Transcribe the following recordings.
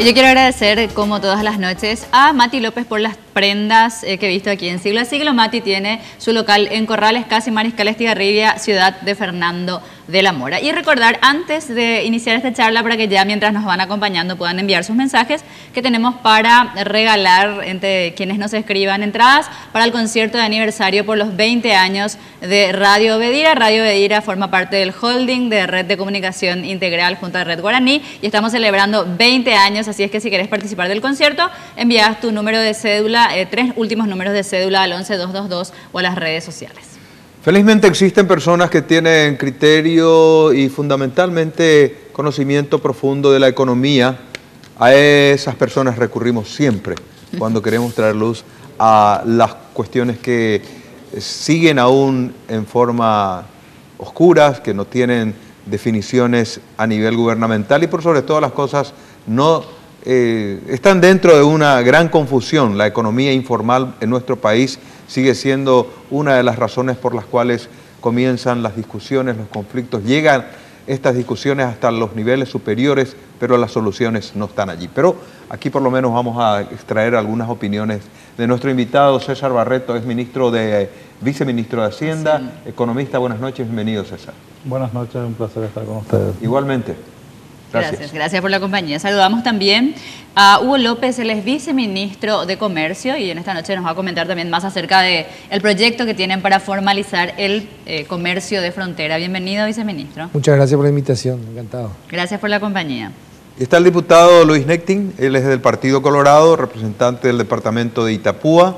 Y yo quiero agradecer, como todas las noches, a Mati López por las prendas que he visto aquí en Siglo a Siglo. Mati tiene su local en Corrales, Casi Mariscal Estigarribia, ciudad de Fernando de la Mora. Y recordar, antes de iniciar esta charla, para que ya mientras nos van acompañando puedan enviar sus mensajes, que tenemos para regalar entre quienes nos escriban entradas para el concierto de aniversario por los 20 años de Radio Bedira. Radio Bedira forma parte del holding de Red de Comunicación Integral junto a Red Guaraní y estamos celebrando 20 años, así es que si querés participar del concierto, envías tu número de cédula, 3 últimos números de cédula al 11222 o a las redes sociales. Felizmente existen personas que tienen criterio y fundamentalmente conocimiento profundo de la economía. A esas personas recurrimos siempre cuando queremos traer luz a las cuestiones que siguen aún en forma oscuras, que no tienen definiciones a nivel gubernamental y por sobre todas las cosas no están dentro de una gran confusión. La economía informal en nuestro país sigue siendo una de las razones por las cuales comienzan las discusiones, los conflictos. Llegan estas discusiones hasta los niveles superiores, pero las soluciones no están allí. Pero aquí por lo menos vamos a extraer algunas opiniones de nuestro invitado, César Barreto, es viceministro de Hacienda, sí, economista. Buenas noches, bienvenido, César. Buenas noches, un placer estar con ustedes. Igualmente. Gracias por la compañía. Saludamos también a Hugo López, él es viceministro de Comercio y en esta noche nos va a comentar también más acerca del proyecto que tienen para formalizar el comercio de frontera. Bienvenido, viceministro. Muchas gracias por la invitación, encantado. Gracias por la compañía. Está el diputado Luis Nectin, él es del Partido Colorado, representante del departamento de Itapúa.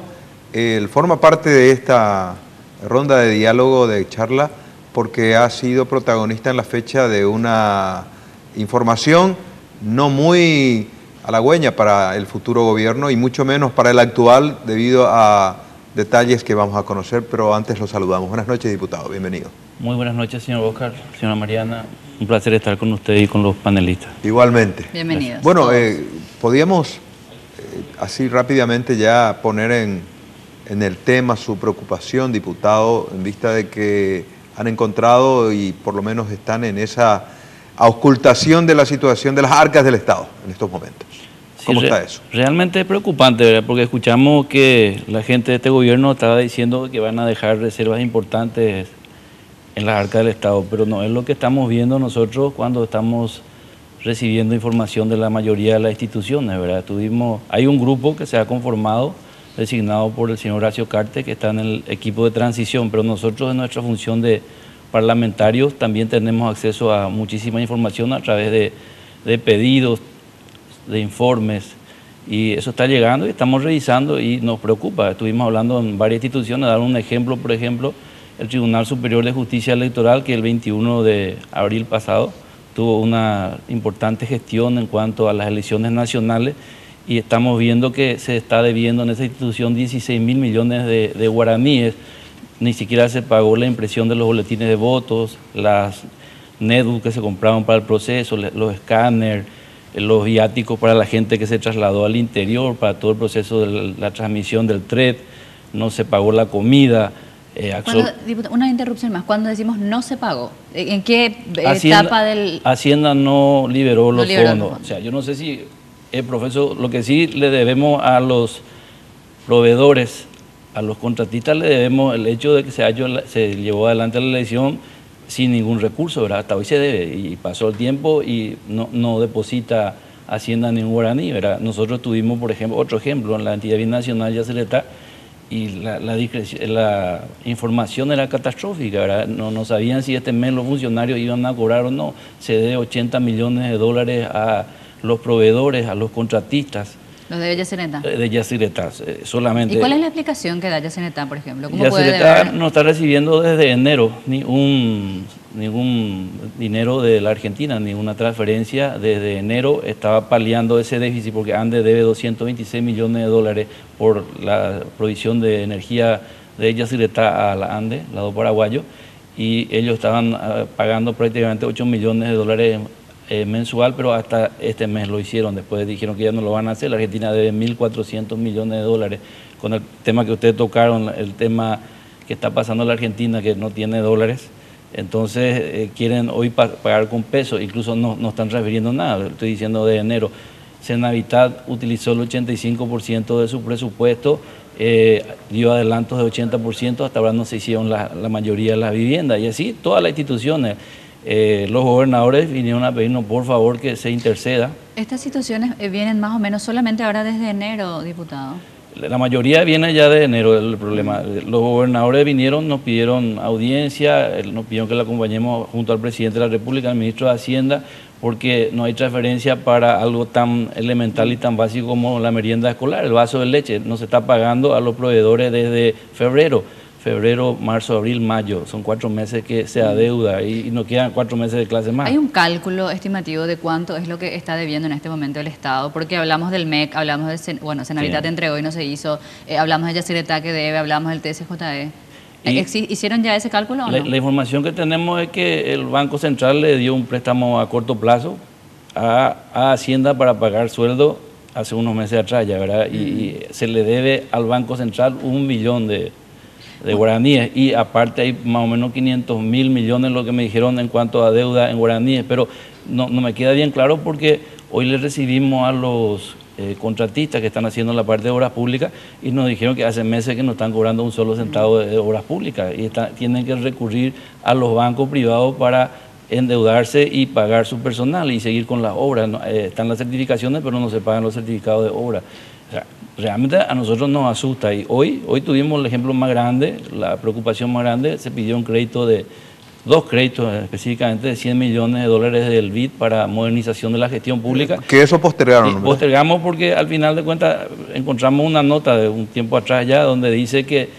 Él forma parte de esta ronda de diálogo, de charla, porque ha sido protagonista en la fecha de una información no muy halagüeña para el futuro gobierno y mucho menos para el actual debido a detalles que vamos a conocer, pero antes lo saludamos. Buenas noches, diputado, bienvenido. Muy buenas noches, señor Oscar, señora Mariana, un placer estar con usted y con los panelistas. Igualmente. Bienvenidos. Bueno, podíamos así rápidamente ya poner en el tema su preocupación, diputado, en vista de que han encontrado y por lo menos están en esa auscultación de la situación de las arcas del Estado en estos momentos. ¿Cómo está eso? Realmente es preocupante, ¿verdad? Porque escuchamos que la gente de este gobierno estaba diciendo que van a dejar reservas importantes en las arcas del Estado, pero no es lo que estamos viendo nosotros cuando estamos recibiendo información de la mayoría de las instituciones, ¿verdad? Hay un grupo que se ha conformado, designado por el señor Horacio Carte, que está en el equipo de transición, pero nosotros en nuestra función de parlamentarios también tenemos acceso a muchísima información a través de pedidos, de informes, y eso está llegando y estamos revisando y nos preocupa. Estuvimos hablando en varias instituciones, dar un ejemplo, por ejemplo, el Tribunal Superior de Justicia Electoral, que el 21 de abril pasado tuvo una importante gestión en cuanto a las elecciones nacionales y estamos viendo que se está debiendo en esa institución 16.000 millones de guaraníes. Ni siquiera se pagó la impresión de los boletines de votos, las NEDU que se compraron para el proceso, los escáneres, los viáticos para la gente que se trasladó al interior, para todo el proceso de la transmisión del TRED, no se pagó la comida. Una interrupción más, cuando decimos no se pagó, ¿en qué etapa del...? Hacienda no liberó los fondos. O sea, yo no sé si, profesor, lo que sí le debemos a los proveedores, a los contratistas le debemos el hecho de que se llevó adelante la elección sin ningún recurso, ¿verdad? Hasta hoy se debe y pasó el tiempo y no deposita Hacienda ningún guaraní, ¿verdad? Nosotros tuvimos, por ejemplo, otro ejemplo en la entidad binacional Yacyretá y la información era catastrófica, ¿verdad? No sabían si este mes los funcionarios iban a cobrar o no. Se debe 80 millones de dólares a los proveedores, a los contratistas. ¿Los de Yacyretá? De Yacyretá, solamente. ¿Y cuál es la explicación que da Yacyretá, por ejemplo? ¿Cómo Yacyretá no está recibiendo desde enero ningún dinero de la Argentina, ninguna transferencia. Desde enero estaba paliando ese déficit porque ANDE debe 226 millones de dólares por la provisión de energía de Yacyretá a la ANDE, lado paraguayo, y ellos estaban pagando prácticamente 8 millones de dólares mensual, pero hasta este mes lo hicieron, después dijeron que ya no lo van a hacer. La Argentina debe 1.400 millones de dólares. Con el tema que ustedes tocaron, el tema que está pasando en la Argentina, que no tiene dólares, entonces quieren hoy pagar con pesos, incluso no están transfiriendo nada, estoy diciendo de enero. Senavitat utilizó el 85% de su presupuesto, dio adelantos de 80%, hasta ahora no se hicieron la mayoría de las viviendas, y así todas las instituciones. Los gobernadores vinieron a pedirnos por favor que se interceda. Estas situaciones vienen más o menos solamente ahora desde enero, diputado. La mayoría viene ya de enero el problema. Los gobernadores vinieron, nos pidieron audiencia, nos pidieron que la acompañemos junto al presidente de la República, al ministro de Hacienda, porque no hay transferencia para algo tan elemental y tan básico como la merienda escolar, el vaso de leche. No se está pagando a los proveedores desde febrero, marzo, abril, mayo. Son 4 meses que se adeuda y nos quedan 4 meses de clase más. ¿Hay un cálculo estimativo de cuánto es lo que está debiendo en este momento el Estado? Porque hablamos del MEC, hablamos de, Senavitat Sí. entregó y no se hizo, hablamos de Yacyretá que debe, hablamos del TSJE. ¿Hicieron ya ese cálculo o no? La información que tenemos es que el Banco Central le dio un préstamo a corto plazo a Hacienda para pagar sueldo hace unos meses atrás ya, ¿verdad? Y se le debe al Banco Central 1 millón de guaraníes, y aparte hay más o menos 500.000 millones lo que me dijeron en cuanto a deuda en guaraníes, pero no me queda bien claro porque hoy le recibimos a los contratistas que están haciendo la parte de obras públicas y nos dijeron que hace meses que no están cobrando un solo centavo de obras públicas y tienen que recurrir a los bancos privados para endeudarse y pagar su personal y seguir con las obras. Están las certificaciones, pero no se pagan los certificados de obra. O sea, realmente a nosotros nos asusta, y hoy tuvimos el ejemplo más grande, la preocupación más grande. Se pidió un crédito de 2 créditos específicamente de $100 millones del BID para modernización de la gestión pública. Que eso postergaron, Sí, ¿verdad? postergamos porque al final de cuentas encontramos una nota de un tiempo atrás ya donde dice que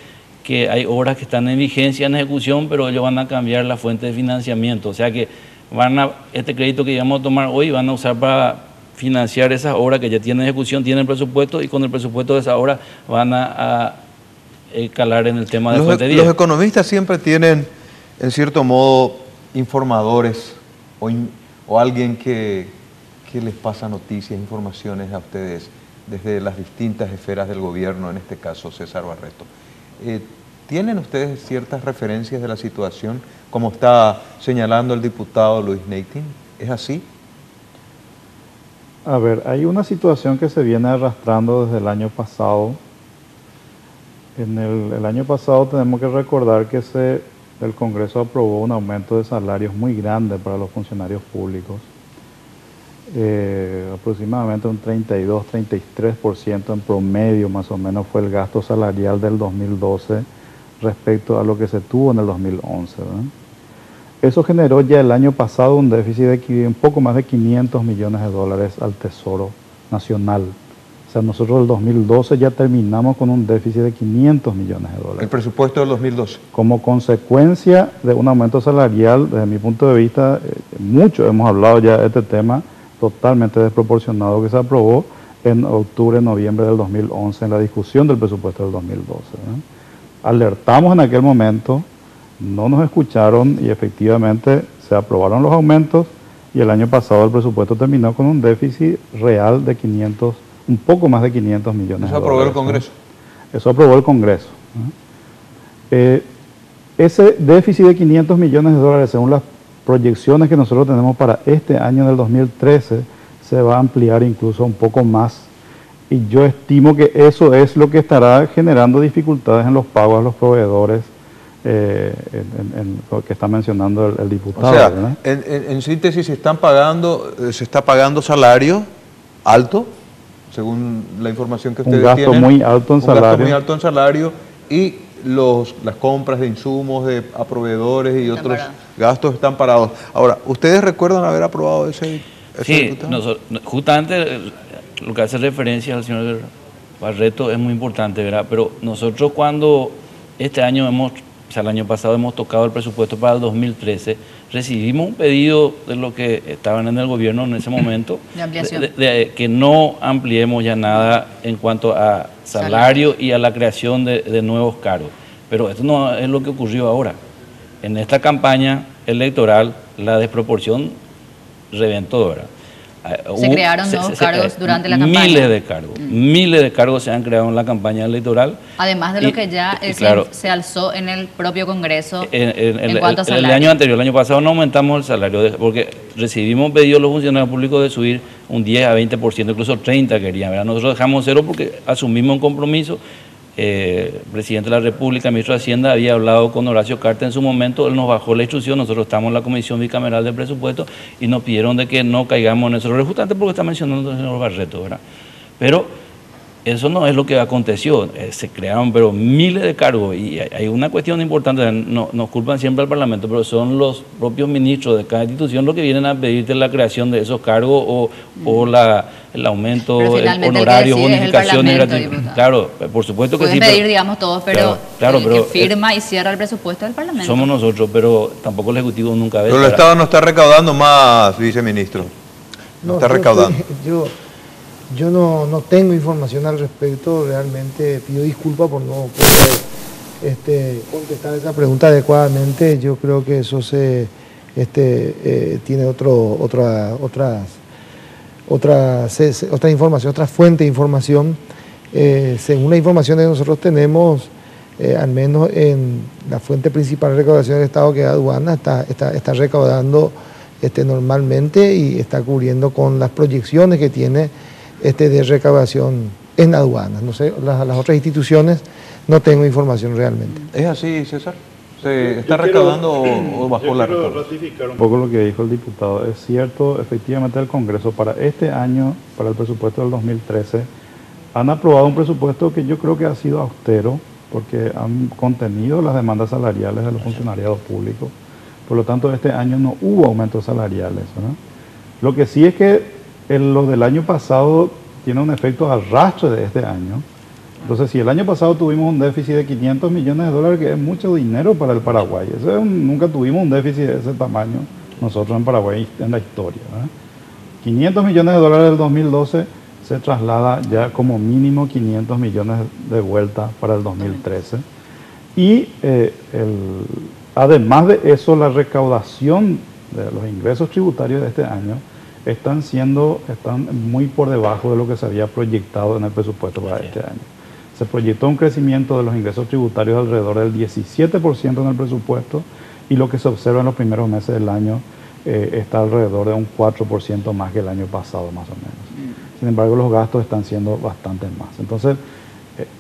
hay obras que están en vigencia, en ejecución, pero ellos van a cambiar la fuente de financiamiento. O sea que este crédito que íbamos a tomar hoy van a usar para financiar esas obras que ya tienen ejecución, tienen presupuesto, y con el presupuesto de esas obras van a calar en el tema de fuente 10. Los economistas siempre tienen, en cierto modo, informadores o alguien que les pasa noticias, informaciones a ustedes desde las distintas esferas del gobierno, en este caso César Barreto. ¿Tienen ustedes ciertas referencias de la situación, como está señalando el diputado Luis Neitin? ¿Es así? A ver, hay una situación que se viene arrastrando desde el año pasado. En el año pasado tenemos que recordar que el Congreso aprobó un aumento de salarios muy grande para los funcionarios públicos. Aproximadamente un 32-33% en promedio más o menos fue el gasto salarial del 2012 respecto a lo que se tuvo en el 2011, ¿verdad? Eso generó ya el año pasado un déficit de un poco más de $500 millones al Tesoro Nacional. O sea, nosotros en el 2012 ya terminamos con un déficit de $500 millones. El presupuesto del 2012. Como consecuencia de un aumento salarial, desde mi punto de vista, mucho hemos hablado ya de este tema, totalmente desproporcionado, que se aprobó en octubre, noviembre del 2011 en la discusión del presupuesto del 2012, ¿verdad? Alertamos en aquel momento, no nos escucharon y efectivamente se aprobaron los aumentos, y el año pasado el presupuesto terminó con un déficit real de un poco más de $500 millones. Eso aprobó el Congreso. Eso aprobó el Congreso. Ese déficit de $500 millones, según las proyecciones que nosotros tenemos para este año del 2013, se va a ampliar incluso un poco más. Y yo estimo que eso es lo que estará generando dificultades en los pagos a los proveedores, en lo que está mencionando el diputado. O sea, ¿verdad? en síntesis, se está pagando salario alto, según la información que ustedes tienen. Un gasto muy alto en salario. Un gasto muy alto en salario, y las compras de insumos a proveedores y otros gastos están parados. Ahora, ¿ustedes recuerdan haber aprobado ese Sí, justamente lo que hace referencia al señor Barreto es muy importante, ¿verdad? Pero nosotros cuando este año el año pasado hemos tocado el presupuesto para el 2013, recibimos un pedido de los que estaban en el gobierno en ese momento, de ampliación, de que no ampliemos ya nada en cuanto a salario y a la creación de nuevos cargos. Pero esto no es lo que ocurrió ahora. En esta campaña electoral la desproporción reventó, ¿verdad? Se crearon nuevos cargos durante la campaña. Miles de cargos se han creado en la campaña electoral. Además de lo que ya claro, se alzó en el propio Congreso en cuanto a el salario. año anterior, el año pasado, no aumentamos el salario, porque recibimos pedidos de los funcionarios públicos de subir un 10 a 20%, incluso 30% querían, ¿verdad? Nosotros dejamos cero porque asumimos un compromiso. El presidente de la República, el ministro de Hacienda, había hablado con Horacio Cartes en su momento, él nos bajó la instrucción, nosotros estamos en la Comisión Bicameral de Presupuesto y nos pidieron de que no caigamos en ese error, justamente porque está mencionando el señor Barreto, ¿verdad? Pero eso no es lo que aconteció, se crearon pero miles de cargos y hay una cuestión importante, nos culpan siempre al Parlamento, pero son los propios ministros de cada institución los que vienen a pedirte la creación de esos cargos o el aumento, el honorario, bonificaciones. Claro, por supuesto que pueden sí. Pueden pedir, digamos, todos, pero claro, el que firma y cierra el presupuesto del Parlamento. Somos nosotros, pero tampoco el Ejecutivo nunca ve. Pero el Estado no está recaudando más, viceministro. No está recaudando. Yo no tengo información al respecto, realmente pido disculpas por no poder contestar esa pregunta adecuadamente. Yo creo que eso tiene otra información, otra fuente de información. Según la información que nosotros tenemos, al menos en la fuente principal de recaudación del Estado, que es aduana, está recaudando normalmente y está cubriendo con las proyecciones que tiene de recaudación en aduanas. No sé, las otras instituciones no tengo información realmente. ¿Es así, César? ¿Se está recaudando o bajó la recaudación? Quiero ratificar un poco lo que dijo el diputado. Es cierto, efectivamente el Congreso para este año, para el presupuesto del 2013, han aprobado un presupuesto que yo creo que ha sido austero, porque han contenido las demandas salariales de los funcionariados públicos. Por lo tanto, este año no hubo aumentos salariales, ¿verdad? Lo que sí es que lo del año pasado tiene un efecto arrastre de este año. Entonces, si el año pasado tuvimos un déficit de 500 millones de dólares, que es mucho dinero para el Paraguay, nunca tuvimos un déficit de ese tamaño nosotros en Paraguay en la historia, ¿verdad? 500 millones de dólares del 2012 se traslada ya como mínimo 500 millones de vuelta para el 2013. Y además de eso, la recaudación de los ingresos tributarios de este año están muy por debajo de lo que se había proyectado en el presupuesto para este año. Se proyectó un crecimiento de los ingresos tributarios alrededor del 17% en el presupuesto y lo que se observa en los primeros meses del año está alrededor de un 4% más que el año pasado, más o menos. Sin embargo, los gastos están siendo bastante más. Entonces,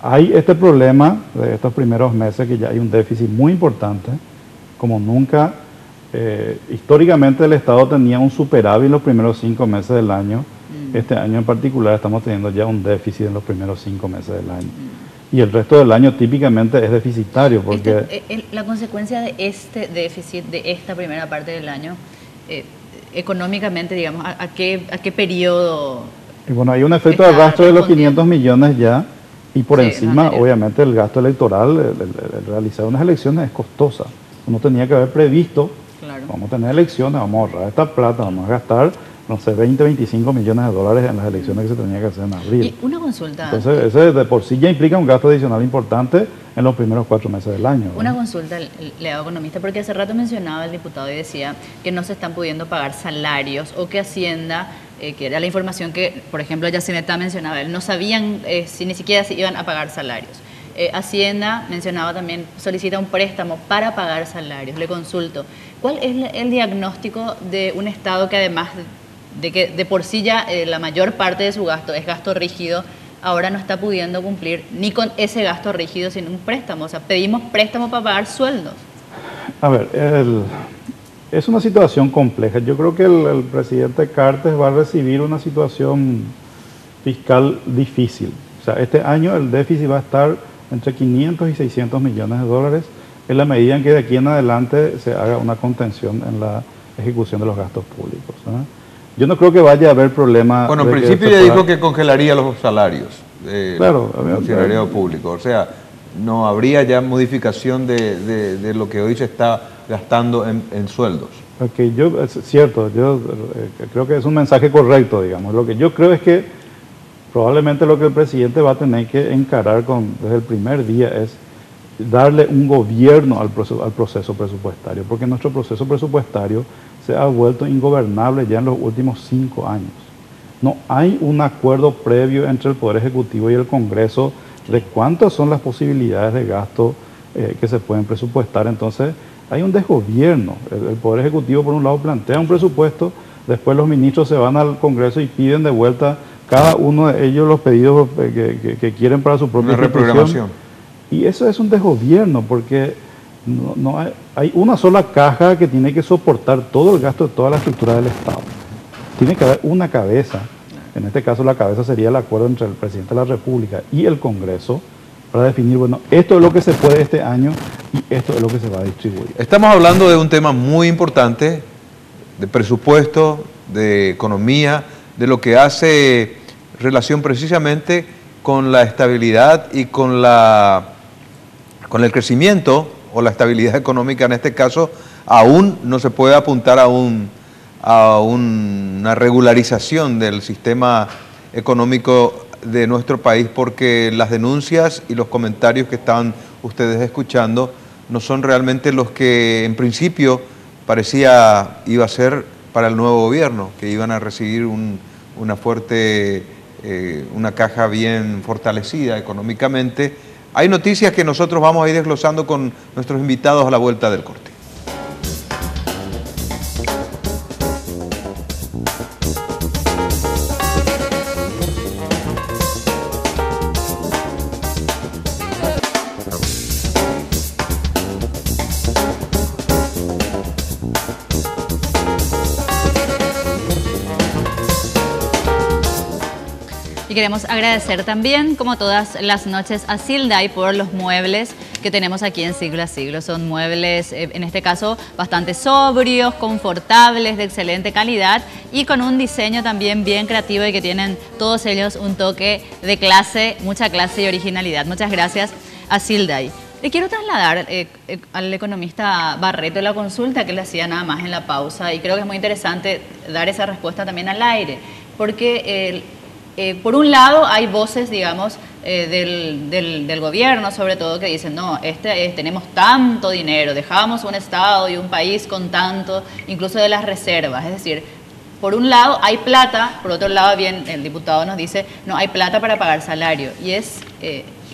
hay este problema de estos primeros meses que ya hay un déficit muy importante, como nunca. Históricamente el Estado tenía un superávit en los primeros 5 meses del año. Este año en particular estamos teniendo ya un déficit en los primeros 5 meses del año. Y el resto del año típicamente es deficitario. Porque la consecuencia de este déficit, de esta primera parte del año, económicamente, digamos, ¿a qué periodo? Y bueno, hay un efecto de arrastre de los 500 millones ya. Y por encima, obviamente, el gasto electoral, el realizar unas elecciones es costosa. Uno tenía que haber previsto. Claro. Vamos a tener elecciones, vamos a ahorrar esta plata, vamos a gastar, no sé, 20, 25 millones de dólares en las elecciones que se tenía que hacer en abril. Y una consulta. Entonces, ese de por sí ya implica un gasto adicional importante en los primeros 4 meses del año, ¿verdad? Una consulta, le hago economista, porque hace rato mencionaba el diputado y decía que no se están pudiendo pagar salarios o que Hacienda, que era la información que, por ejemplo, Yacineta mencionaba, no sabían si ni siquiera se iban a pagar salarios. Hacienda, mencionaba también, solicita un préstamo para pagar salarios. Le consulto, ¿cuál es el diagnóstico de un Estado que además de que de por sí ya la mayor parte de su gasto es gasto rígido, ahora no está pudiendo cumplir ni con ese gasto rígido sin un préstamo? O sea, pedimos préstamo para pagar sueldos. A ver, es una situación compleja. Yo creo que el presidente Cartes va a recibir una situación fiscal difícil. O sea, este año el déficit va a estar entre 500 y 600 millones de dólares en la medida en que de aquí en adelante se haga una contención en la ejecución de los gastos públicos, ¿verdad? Yo no creo que vaya a haber problema. Bueno, en principio ya dijo que congelaría los salarios del funcionariado público. O sea, no habría ya modificación de lo que hoy se está gastando en sueldos. Okay, es cierto, yo creo que es un mensaje correcto, digamos. Lo que yo creo es que probablemente lo que el presidente va a tener que encarar desde el primer día es darle un gobierno al proceso presupuestario, porque nuestro proceso presupuestario se ha vuelto ingobernable ya en los últimos 5 años. No hay un acuerdo previo entre el Poder Ejecutivo y el Congreso de cuántas son las posibilidades de gasto que se pueden presupuestar. Entonces, hay un desgobierno. El Poder Ejecutivo, por un lado, plantea un presupuesto, después los ministros se van al Congreso y piden de vuelta cada uno de ellos los pedidos que quieren para su propia reprogramación. Y eso es un desgobierno, porque no hay una sola caja que tiene que soportar todo el gasto de toda la estructura del Estado. Tiene que haber una cabeza. En este caso, la cabeza sería el acuerdo entre el presidente de la República y el Congreso para definir, bueno, esto es lo que se puede este año y esto es lo que se va a distribuir. Estamos hablando de un tema muy importante, de presupuesto, de economía, de lo que hace relación precisamente con la estabilidad y con el crecimiento o la estabilidad económica. En este caso, aún no se puede apuntar a una regularización del sistema económico de nuestro país, porque las denuncias y los comentarios que están ustedes escuchando no son realmente los que en principio parecía iba a ser para el nuevo gobierno, que iban a recibir una caja bien fortalecida económicamente. Hay noticias que nosotros vamos a ir desglosando con nuestros invitados a la vuelta del corte. Queremos agradecer también, como todas las noches, a Silday por los muebles que tenemos aquí en Siglo a Siglo. Son muebles, en este caso, bastante sobrios, confortables, de excelente calidad y con un diseño también bien creativo y que tienen todos ellos un toque de clase, mucha clase y originalidad. Muchas gracias a Silday. Le quiero trasladar al economista Barreto la consulta que le hacía nada más en la pausa, y creo que es muy interesante dar esa respuesta también al aire, porque por un lado hay voces, digamos, del gobierno sobre todo, que dicen, no, tenemos tanto dinero, dejamos un Estado y un país con tanto, incluso de las reservas. Es decir, por un lado hay plata, por otro lado bien el diputado nos dice, no hay plata para pagar salario. Y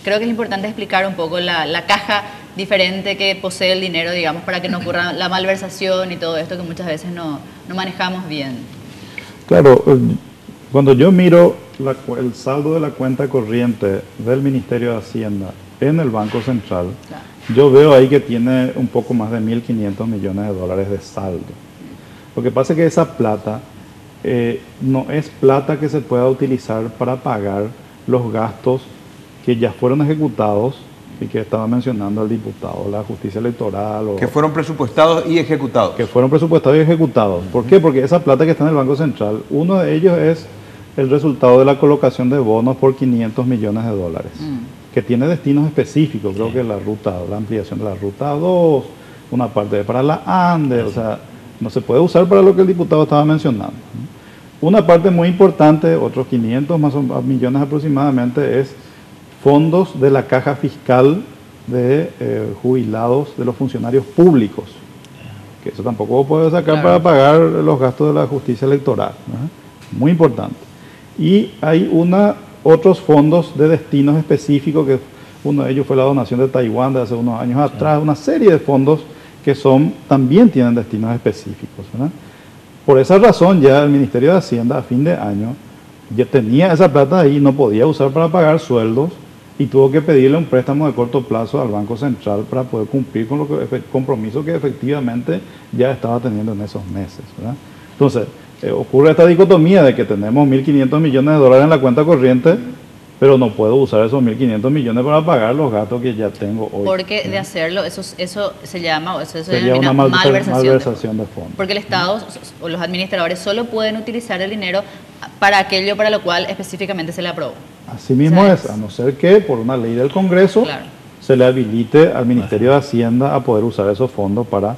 creo que es importante explicar un poco la caja diferente que posee el dinero, digamos, para que no ocurra la malversación y todo esto que muchas veces no manejamos bien. Claro, cuando yo miro el saldo de la cuenta corriente del Ministerio de Hacienda en el Banco Central, claro, yo veo ahí que tiene un poco más de 1.500 millones de dólares de saldo. Lo que pasa es que esa plata no es plata que se pueda utilizar para pagar los gastos que ya fueron ejecutados y que estaba mencionando el diputado, la justicia electoral. Que fueron presupuestados y ejecutados. Que fueron presupuestados y ejecutados. ¿Por qué? Porque esa plata que está en el Banco Central, uno de ellos es el resultado de la colocación de bonos por 500 millones de dólares, que tiene destinos específicos, creo que la ampliación de la ruta 2, una parte para la ANDE, o sea, no se puede usar para lo que el diputado estaba mencionando. Una parte muy importante, otros 500 más millones aproximadamente, es fondos de la caja fiscal de jubilados de los funcionarios públicos, que eso tampoco puede sacar para pagar los gastos de la justicia electoral, ¿no? Muy importante. Y hay otros fondos de destinos específicos, que uno de ellos fue la donación de Taiwán de hace unos años atrás, una serie de fondos que también tienen destinos específicos, ¿verdad? Por esa razón ya el Ministerio de Hacienda a fin de año ya tenía esa plata ahí, no podía usar para pagar sueldos y tuvo que pedirle un préstamo de corto plazo al Banco Central para poder cumplir con el compromiso que efectivamente ya estaba teniendo en esos meses, ¿verdad? Entonces, ocurre esta dicotomía de que tenemos 1.500 millones de dólares en la cuenta corriente, pero no puedo usar esos 1.500 millones para pagar los gastos que ya tengo hoy. Porque de hacerlo, eso se llama, una malversación de fondos. Porque el Estado o los administradores solo pueden utilizar el dinero para aquello para lo cual específicamente se le aprobó. Así mismo es, a no ser que por una ley del Congreso se le habilite al Ministerio de Hacienda a poder usar esos fondos para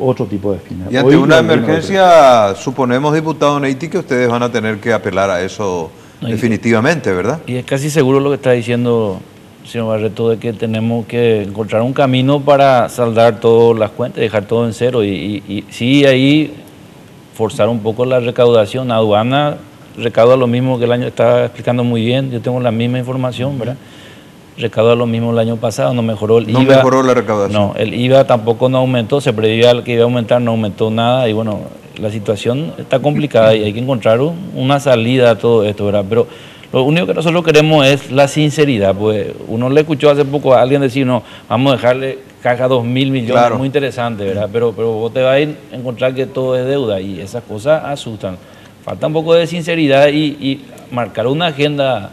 otro tipo de fines. Y ante una emergencia, suponemos, diputado Neity, que ustedes van a tener que apelar a eso definitivamente, ¿verdad? Y es casi seguro lo que está diciendo el señor Barreto, de que tenemos que encontrar un camino para saldar todas las cuentas, dejar todo en cero y sí ahí forzar un poco la recaudación. Aduana recauda lo mismo que el año, estaba explicando muy bien, yo tengo la misma información, ¿verdad? Recauda lo mismo el año pasado, no mejoró el IVA. No mejoró la recaudación. No, el IVA tampoco no aumentó, se preveía que iba a aumentar, no aumentó nada y bueno, la situación está complicada y hay que encontrar una salida a todo esto, ¿verdad? Pero lo único que nosotros queremos es la sinceridad, pues uno le escuchó hace poco a alguien decir, no, vamos a dejarle caja 2.000 millones, claro, muy interesante, ¿verdad? Pero vos te vas a ir a encontrar que todo es deuda y esas cosas asustan. Falta un poco de sinceridad y marcar una agenda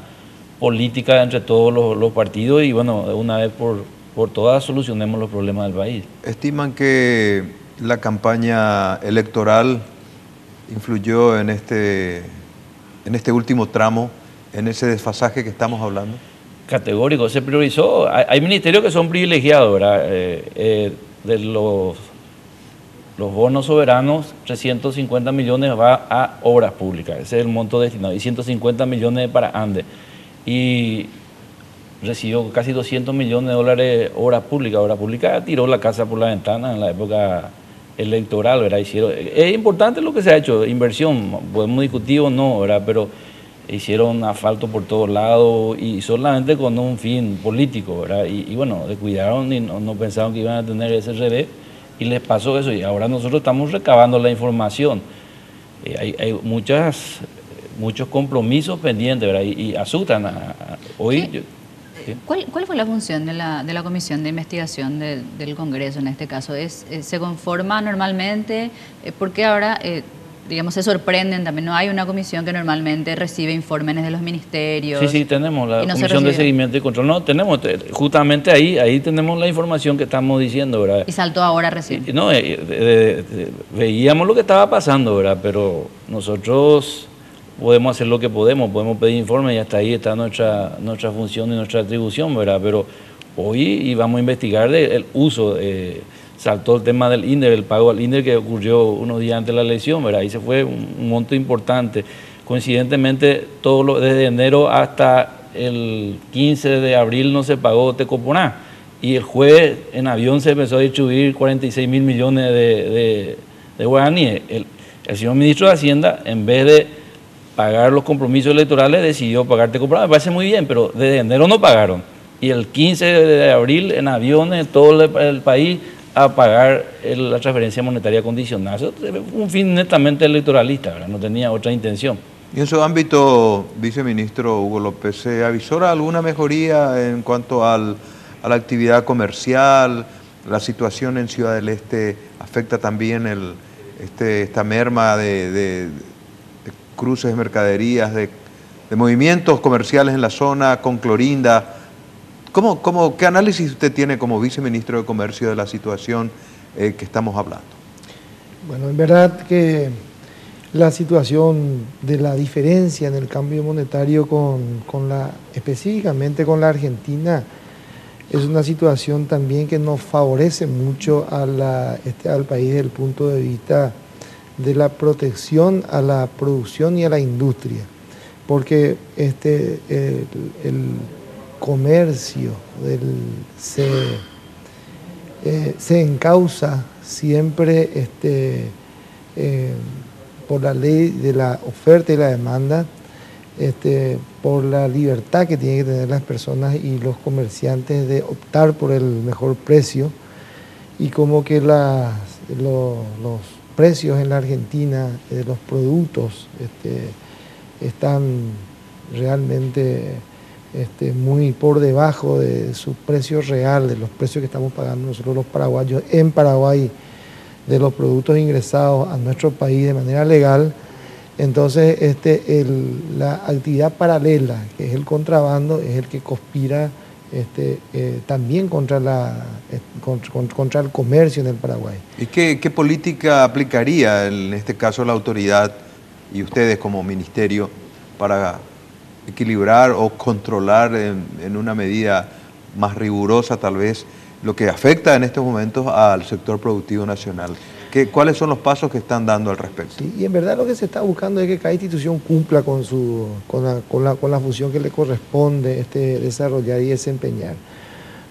política entre todos los partidos y bueno, de una vez por todas solucionemos los problemas del país. ¿Estiman que la campaña electoral influyó en este último tramo, en ese desfasaje que estamos hablando? Categórico, se priorizó. Hay ministerios que son privilegiados, ¿verdad? De los bonos soberanos, 350 millones va a obras públicas, ese es el monto destinado, y 150 millones para Andes. Y recibió casi 200 millones de dólares obras públicas. Obras públicas tiró la casa por la ventana en la época electoral, ¿verdad? Es importante lo que se ha hecho, inversión, podemos discutir o no, ¿verdad? Pero hicieron asfalto por todos lados y solamente con un fin político, ¿verdad? Y bueno, descuidaron y no pensaron que iban a tener ese revés y les pasó eso y ahora nosotros estamos recabando la información. Hay muchos compromisos pendientes, ¿verdad? Y asustan. Hoy... ¿sí? ¿Cuál fue la función de la Comisión de Investigación del Congreso en este caso? ¿Se conforma normalmente? ¿Por qué ahora, digamos, se sorprenden también? ¿No hay una comisión que normalmente recibe informes de los ministerios? Sí, tenemos la Comisión de Seguimiento y Control. No, tenemos, justamente ahí tenemos la información que estamos diciendo, ¿verdad? Y saltó ahora recién. No, veíamos lo que estaba pasando, ¿verdad? Pero nosotros podemos hacer lo que podemos pedir informes y hasta ahí está nuestra función y nuestra atribución, ¿verdad? Pero hoy vamos a investigar el uso, saltó el tema del INDER, el pago al INDER que ocurrió unos días antes de la elección, ¿verdad? Ahí se fue un monto importante. Coincidentemente, desde enero hasta el 15 de abril no se pagó Tecoponá y el jueves en avión se empezó a distribuir 46.000 millones de guaraníes. El señor ministro de Hacienda, en vez de pagar los compromisos electorales, decidió pagar Tecoponá. Me parece muy bien, pero desde enero no pagaron. Y el 15 de abril en aviones, todo el país a pagar la transferencia monetaria condicional. Eso es un fin netamente electoralista, ¿verdad? No tenía otra intención. Y en su ámbito, viceministro Hugo López, ¿se avisora alguna mejoría en cuanto a la actividad comercial? ¿La situación en Ciudad del Este afecta también esta merma de cruces de mercaderías, de movimientos comerciales en la zona con Clorinda? ¿Qué análisis usted tiene como viceministro de Comercio de la situación que estamos hablando? Bueno, en verdad que la situación de la diferencia en el cambio monetario específicamente con la Argentina es una situación también que nos favorece mucho al país desde el punto de vista de la protección a la producción y a la industria, porque el comercio se encausa siempre por la ley de la oferta y la demanda, por la libertad que tienen que tener las personas y los comerciantes de optar por el mejor precio, y como que los precios en la Argentina de los productos están realmente muy por debajo de su precio real, de los precios que estamos pagando nosotros los paraguayos en Paraguay, de los productos ingresados a nuestro país de manera legal. Entonces la actividad paralela, que es el contrabando, es el que conspira también contra el comercio en el Paraguay. ¿Y qué política aplicaría en este caso la autoridad y ustedes como ministerio para equilibrar o controlar en una medida más rigurosa tal vez lo que afecta en estos momentos al sector productivo nacional? ¿Cuáles son los pasos que están dando al respecto? Sí, y en verdad lo que se está buscando es que cada institución cumpla con la función que le corresponde desarrollar y desempeñar.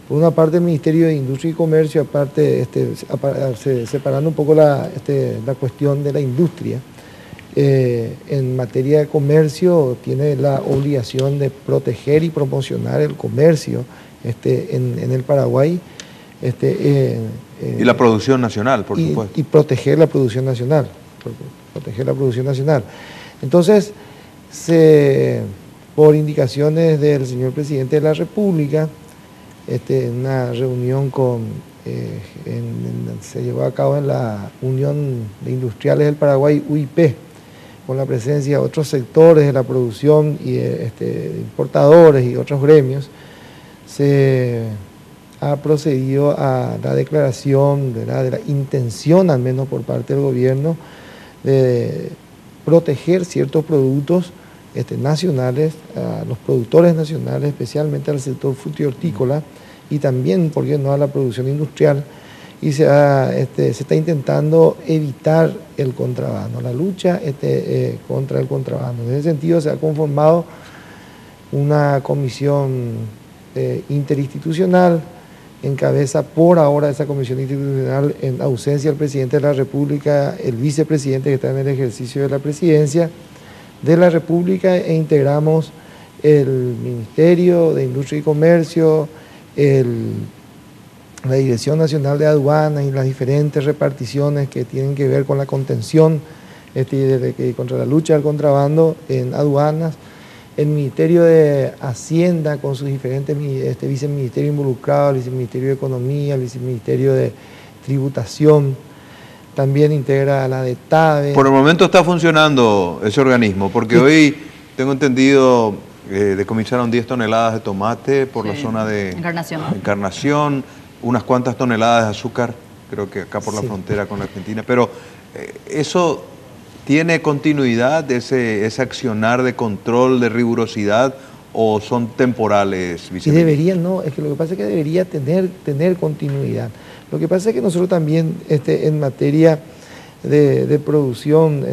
Por una parte, el Ministerio de Industria y Comercio, aparte separando un poco la cuestión de la industria, en materia de comercio tiene la obligación de proteger y promocionar el comercio en el Paraguay. Y la producción nacional, por supuesto. Y proteger la producción nacional. Entonces, por indicaciones del señor presidente de la República, una reunión se llevó a cabo en la Unión de Industriales del Paraguay, UIP, con la presencia de otros sectores de la producción y importadores y otros gremios. Se ha procedido a la declaración de la intención, al menos por parte del gobierno, de proteger ciertos productos nacionales, a los productores nacionales, especialmente al sector frutícola y también, ¿por qué no?, a la producción industrial. Y se está intentando evitar el contrabando, la lucha contra el contrabando. En ese sentido se ha conformado una comisión interinstitucional, encabeza por ahora esa comisión institucional, en ausencia del presidente de la República, el vicepresidente que está en el ejercicio de la presidencia de la República, e integramos el Ministerio de Industria y Comercio, la Dirección Nacional de Aduanas y las diferentes reparticiones que tienen que ver con la contención contra la lucha del contrabando en aduanas, el Ministerio de Hacienda con sus diferentes viceministerios involucrados, el viceministerio de Economía, el viceministerio de Tributación, también integra la de TABE. Por el momento está funcionando ese organismo, porque hoy tengo entendido decomisaron 10 toneladas de tomate por la zona de Encarnación, unas cuantas toneladas de azúcar, creo que acá por la frontera con la Argentina, pero eso tiene continuidad, ese accionar de control, de rigurosidad, o son temporales, viceministro. Deberían, no, es que lo que pasa es que debería tener continuidad. Lo que pasa es que nosotros también en materia de producción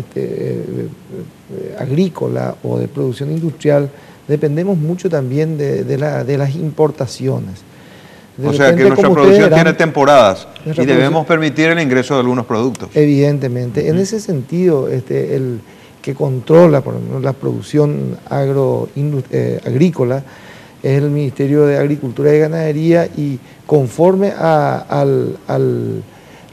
agrícola o de producción industrial dependemos mucho también de las importaciones. O sea que nuestra producción tiene temporadas y debemos permitir el ingreso de algunos productos. Evidentemente. En ese sentido, el que controla por ejemplo, la producción agrícola es el Ministerio de Agricultura y Ganadería, y conforme a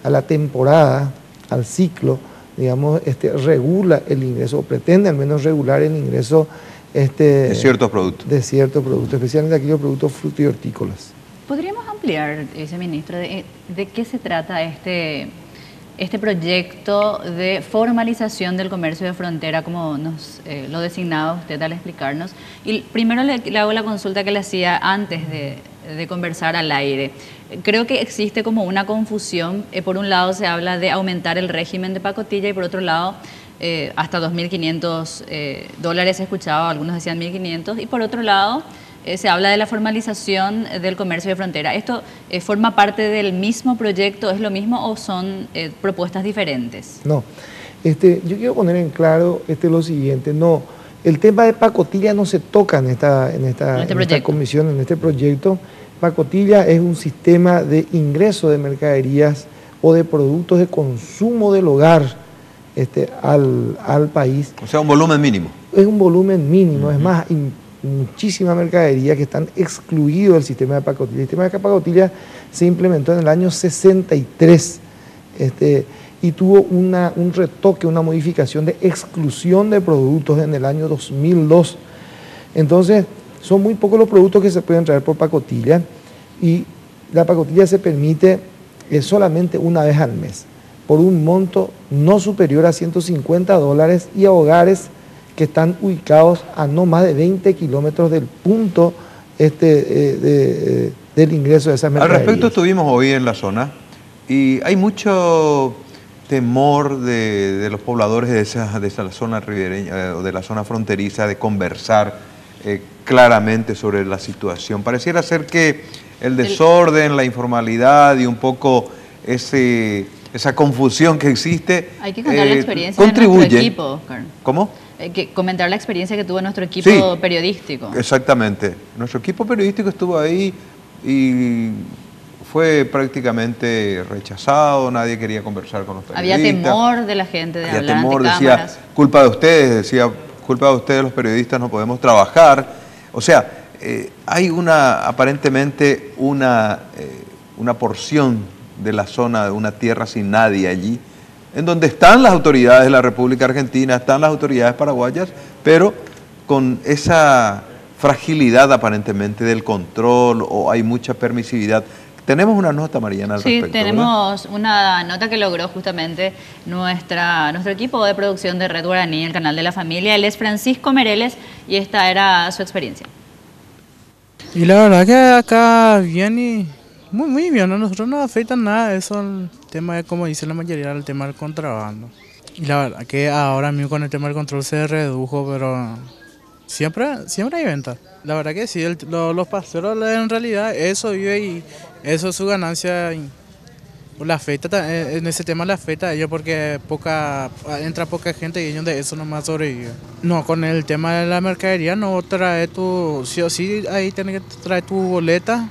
la temporada, al ciclo, digamos, regula el ingreso, o pretende al menos regular el ingreso de ciertos productos. De ciertos productos, especialmente aquellos productos frutícolas. ¿Podríamos ampliar, viceministro, de qué se trata este proyecto de formalización del comercio de frontera, como lo designaba usted al explicarnos? Y primero le hago la consulta que le hacía antes de conversar al aire. Creo que existe como una confusión. Por un lado se habla de aumentar el régimen de pacotilla y por otro lado hasta $2.500 he escuchado, algunos decían 1.500, y por otro lado se habla de la formalización del comercio de frontera. ¿Esto forma parte del mismo proyecto? ¿Es lo mismo o son propuestas diferentes? No, yo quiero poner en claro lo siguiente. No, el tema de pacotilla no se toca en esta comisión, en este proyecto. Pacotilla es un sistema de ingreso de mercaderías o de productos de consumo del hogar al país. O sea, un volumen mínimo. Es un volumen mínimo, es más, muchísima mercadería que están excluidos del sistema de pacotilla. El sistema de pacotilla se implementó en el año 63 y tuvo un retoque, una modificación de exclusión de productos en el año 2002. Entonces, son muy pocos los productos que se pueden traer por pacotilla, y la pacotilla se permite solamente una vez al mes, por un monto no superior a $150 y a hogares que están ubicados a no más de 20 kilómetros del punto del ingreso de esas mercaderías. Al respecto estuvimos hoy en la zona y hay mucho temor de los pobladores de esa zona ribereña o de la zona fronteriza de conversar claramente sobre la situación. Pareciera ser que el desorden, la informalidad y un poco esa confusión que existe hay que contar la experiencia contribuye. De nuestro equipo, Oscar. ¿Cómo? Hay que comentar la experiencia que tuvo nuestro equipo periodístico. Exactamente. Nuestro equipo periodístico estuvo ahí y fue prácticamente rechazado, nadie quería conversar con los periodistas. Había temor de la gente de hablar ante cámaras. Decía, culpa de ustedes, los periodistas no podemos trabajar. O sea, hay aparentemente una porción de la zona, de una tierra sin nadie allí, en donde están las autoridades de la República Argentina, están las autoridades paraguayas, pero con esa fragilidad aparentemente del control, o hay mucha permisividad. Tenemos una nota, Mariana, al respecto. Sí, tenemos, ¿verdad?, una nota que logró justamente nuestro equipo de producción de Red Guaraní, el canal de la familia. Él es Francisco Mereles y esta era su experiencia. Y la verdad que acá bien y muy bien, a nosotros no nos afecta nada eso, el tema de, como dice la mayoría, el tema del contrabando. Y la verdad que ahora mismo con el tema del control se redujo, pero siempre hay venta. La verdad que sí, los parceros en realidad eso vive y eso es su ganancia. La afecta, en ese tema le afecta a ellos porque entra poca gente y ellos de eso nomás sobreviven. No, con el tema de la mercadería no trae sí o sí, ahí tienes que traer tu boleta.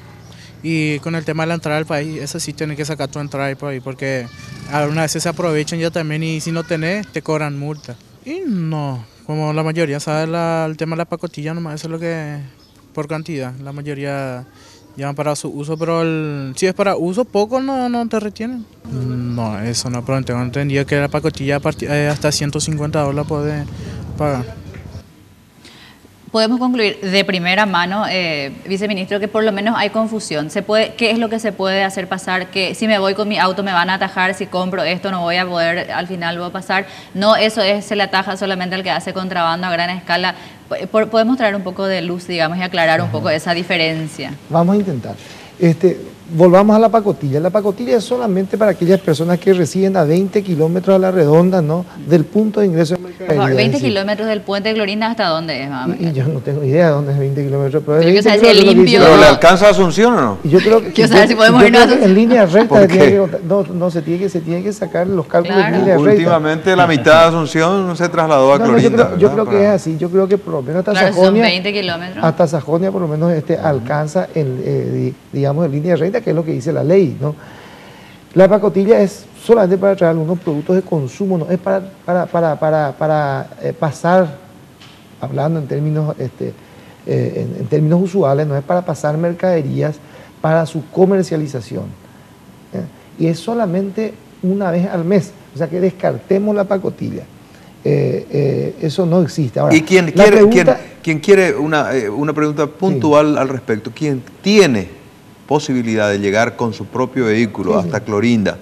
Y con el tema de la entrada al país, eso sí tienes que sacar tu entrada por ahí, porque algunas veces se aprovechan ya también y si no tenés, te cobran multa. Y no, como la mayoría sabe el tema de la pacotilla, nomás eso es lo que, por cantidad, la mayoría llevan para su uso, pero si es para uso, poco no te retienen. No, eso no, pero tengo entendido que la pacotilla hasta $150 puede pagar. Podemos concluir de primera mano, viceministro, que por lo menos hay confusión. ¿Qué es lo que se puede hacer pasar? Que si me voy con mi auto me van a atajar, si compro esto no voy a poder, al final voy a pasar. No, se le ataja solamente al que hace contrabando a gran escala. ¿Podemos traer un poco de luz, digamos, y aclarar un poco esa diferencia? Vamos a intentar. Volvamos a la pacotilla. La pacotilla es solamente para aquellas personas que residen a 20 kilómetros a la redonda, ¿no?, del punto de ingreso de mercadería. Por favor, 20 kilómetros del puente de Clorinda, ¿hasta dónde es, mamá? Y yo no tengo idea de dónde es 20 kilómetros, pero yo saber si es limpio. ¿Pero le alcanza a Asunción o no? Y yo creo que, quiero saber si podemos irnos en línea recta se tiene que sacar los cálculos en línea recta. Últimamente la mitad de Asunción se trasladó a Clorinda. Yo creo que es así. Yo creo que por lo menos hasta Sajonia, son 20 kilómetros. Hasta Sajonia por lo menos alcanza digamos en línea recta, que es lo que dice la ley, ¿no? La pacotilla es solamente para traer algunos productos de consumo, no es para pasar, hablando en términos en términos usuales, no es para pasar mercaderías para su comercialización. Y es solamente una vez al mes, o sea que descartemos la pacotilla. Eso no existe. Ahora, y quien quiere una pregunta puntual, sí, al respecto, quien tiene posibilidad de llegar con su propio vehículo hasta Clorinda,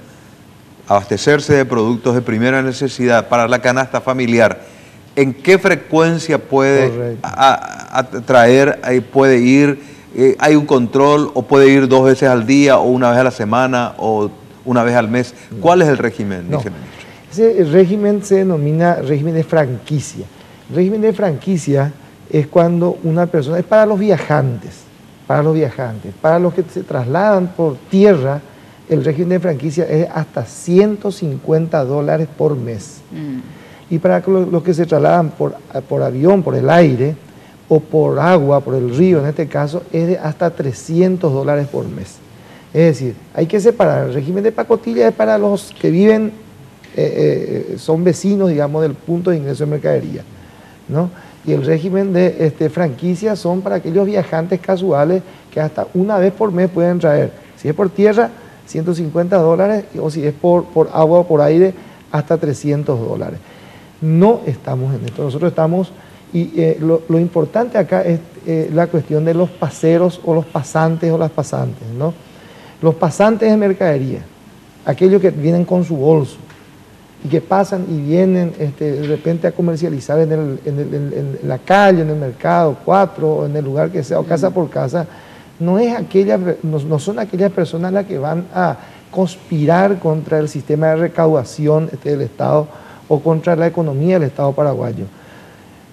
abastecerse de productos de primera necesidad para la canasta familiar, ¿en qué frecuencia puede traer, puede ir? ¿Hay un control o puede ir 2 veces al día o una vez a la semana o una vez al mes? ¿Cuál es el régimen, viceministro? Ese régimen se denomina régimen de franquicia. El régimen de franquicia es cuando una persona, es para los viajantes. Para los que se trasladan por tierra, el régimen de franquicia es hasta $150 por mes. Y para los que se trasladan por avión, por el aire, o por agua, por el río en este caso, es de hasta $300 por mes. Es decir, hay que separar. El régimen de pacotilla es para los que viven, son vecinos, digamos, del punto de ingreso de mercadería, ¿no? Y el régimen de franquicia son para aquellos viajantes casuales que hasta una vez por mes pueden traer. Si es por tierra, $150, o si es por agua o por aire, hasta $300. No estamos en esto. Nosotros estamos, y lo importante acá es la cuestión de los paseros o los pasantes o las pasantes, ¿no? Los pasantes de mercadería, aquellos que vienen con su bolso, y que pasan y vienen de repente a comercializar en la calle, en el mercado, 4, o en el lugar que sea, o casa por casa, no son aquellas personas las que van a conspirar contra el sistema de recaudación del Estado o contra la economía del Estado paraguayo.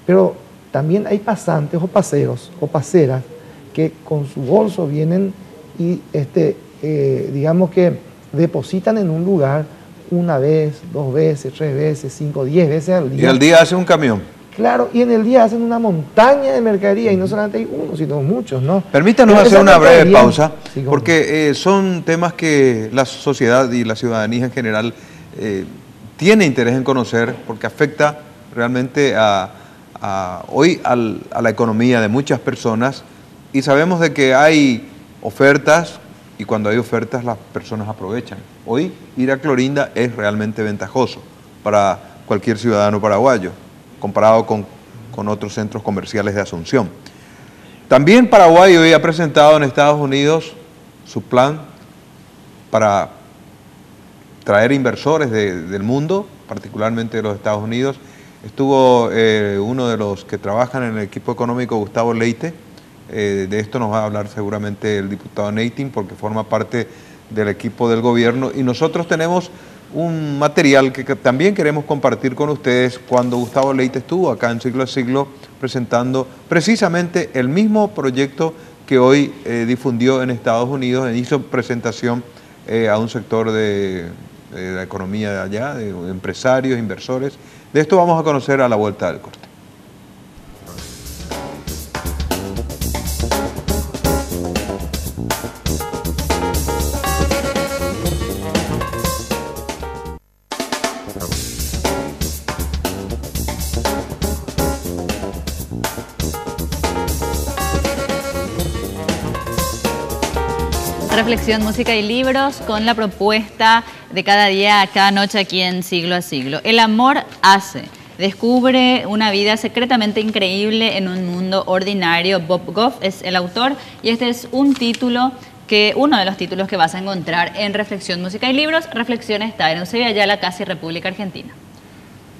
Pero también hay pasantes o paseros o paseras que con su bolso vienen y digamos que depositan en un lugar una vez, 2 veces, 3 veces, 5, 10 veces al día. Y al día hace un camión. Claro, y en el día hacen una montaña de mercadería, y no solamente hay uno, sino muchos, ¿no? Permítanos Pero hacer esa una breve mercadería- pausa, Sí, cómo porque son temas que la sociedad y la ciudadanía en general tiene interés en conocer, porque afecta realmente hoy a la economía de muchas personas, y sabemos de que hay ofertas, y cuando hay ofertas las personas aprovechan. Hoy ir a Clorinda es realmente ventajoso para cualquier ciudadano paraguayo, comparado con otros centros comerciales de Asunción. También Paraguay hoy ha presentado en Estados Unidos su plan para traer inversores del mundo, particularmente de los Estados Unidos. Estuvo uno de los que trabajan en el equipo económico, Gustavo Leite. De esto nos va a hablar seguramente el diputado Neitin, porque forma parte del equipo del gobierno. Y nosotros tenemos un material que también queremos compartir con ustedes cuando Gustavo Leite estuvo acá en Siglo a Siglo presentando precisamente el mismo proyecto que hoy difundió en Estados Unidos, hizo presentación a un sector de la economía de allá, de empresarios, inversores. De esto vamos a conocer a la vuelta del corte. Reflexión, música y libros con la propuesta de cada día, cada noche aquí en Siglo a Siglo. El amor hace. Descubre una vida secretamente increíble en un mundo ordinario. Bob Goff es el autor y este es uno de los títulos que vas a encontrar en Reflexión, música y libros. Reflexiones está en Eusebio Ayala, casi República Argentina.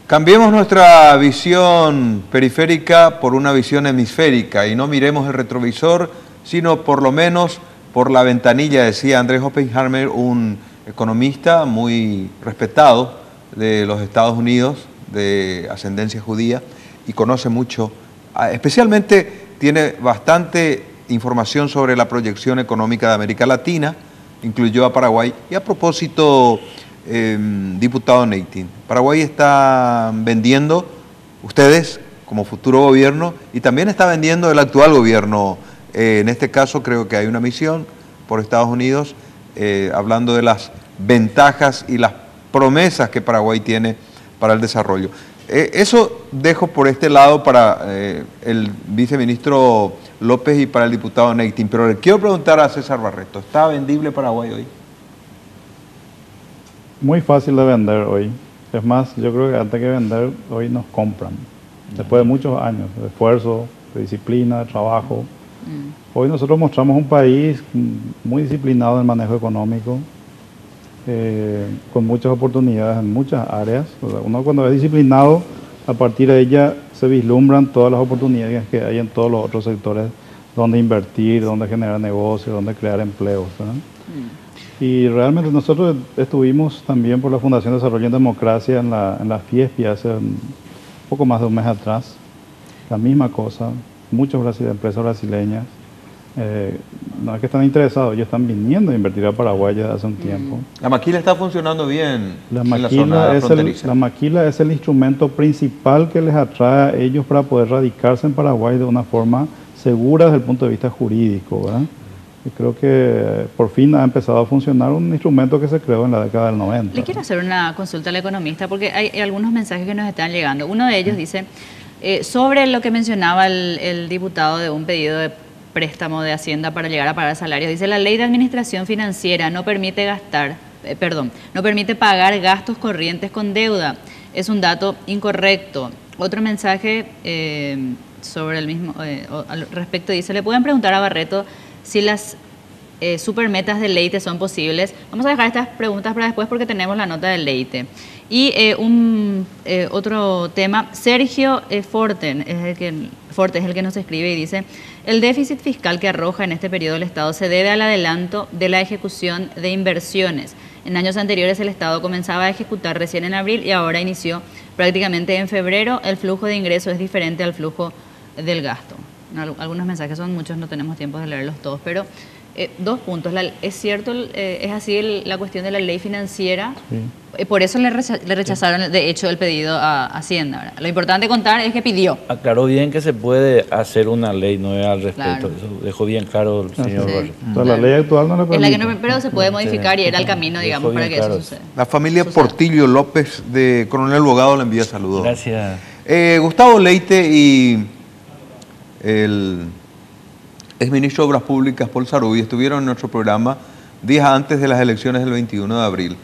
Cambiemos nuestra visión periférica por una visión hemisférica y no miremos el retrovisor, sino por lo menos por la ventanilla, decía Andrés Oppenheimer, un economista muy respetado de los Estados Unidos, de ascendencia judía, y conoce mucho, especialmente tiene bastante información sobre la proyección económica de América Latina, incluyó a Paraguay. Y a propósito, diputado Neitin, Paraguay está vendiendo, ustedes como futuro gobierno, y también está vendiendo el actual gobierno. En este caso creo que hay una misión por Estados Unidos hablando de las ventajas y las promesas que Paraguay tiene para el desarrollo. Eso dejo por este lado para el viceministro López y para el diputado Neitin, pero le quiero preguntar a César Barreto, ¿está vendible Paraguay hoy? Muy fácil de vender hoy. Es más, yo creo que antes que vender, hoy nos compran. Después de muchos años de esfuerzo, de disciplina, de trabajo. Hoy nosotros mostramos un país muy disciplinado en el manejo económico, con muchas oportunidades en muchas áreas. O sea, uno cuando es disciplinado, a partir de ella se vislumbran todas las oportunidades que hay en todos los otros sectores donde invertir, donde generar negocios, donde crear empleos, ¿verdad? Y realmente nosotros estuvimos también por la Fundación de Desarrollo en Democracia en la FIESPI hace un poco más de un mes atrás. La misma cosa, muchas empresas brasileñas, no es que están interesados, ellos están viniendo a invertir a Paraguay desde hace un tiempo. La maquila está funcionando bien La en la zona fronteriza. la maquila es el instrumento principal que les atrae a ellos para poder radicarse en Paraguay de una forma segura desde el punto de vista jurídico, ¿verdad? Y creo que por fin ha empezado a funcionar un instrumento que se creó en la década del 90. Le quiero hacer una consulta al economista porque hay algunos mensajes que nos están llegando. Uno de ellos dice, sobre lo que mencionaba el diputado de un pedido de préstamo de Hacienda para llegar a pagar salarios, dice, la ley de administración financiera no permite no permite pagar gastos corrientes con deuda. Es un dato incorrecto. Otro mensaje sobre el mismo, al respecto dice, le pueden preguntar a Barreto si las supermetas del Leite son posibles. Vamos a dejar estas preguntas para después porque tenemos la nota del Leite. Y otro tema, Sergio Fortes es el que nos escribe y dice, el déficit fiscal que arroja en este periodo el Estado se debe al adelanto de la ejecución de inversiones. En años anteriores el Estado comenzaba a ejecutar recién en abril y ahora inició prácticamente en febrero. El flujo de ingresos es diferente al flujo del gasto. Algunos mensajes son muchos, no tenemos tiempo de leerlos todos, pero dos puntos. Es cierto, es así la cuestión de la ley financiera. Sí. por eso le rechazaron, de hecho, el pedido a Hacienda, ¿verdad? Lo importante contar es que pidió. Aclaró bien que se puede hacer una ley, no es al respecto. Claro. Eso dejó bien claro el señor Sí. Barrio. O sea, la ley actual no le Es la permite. que no, pero se puede modificar y era el camino, digamos, Dejó para bien que claro eso suceda. La familia Portillo López de Coronel Bogado le envía saludos. Gracias. Gustavo Leite y el exministro de Obras Públicas, Paul Sarubi, estuvieron en nuestro programa días antes de las elecciones del 21 de abril.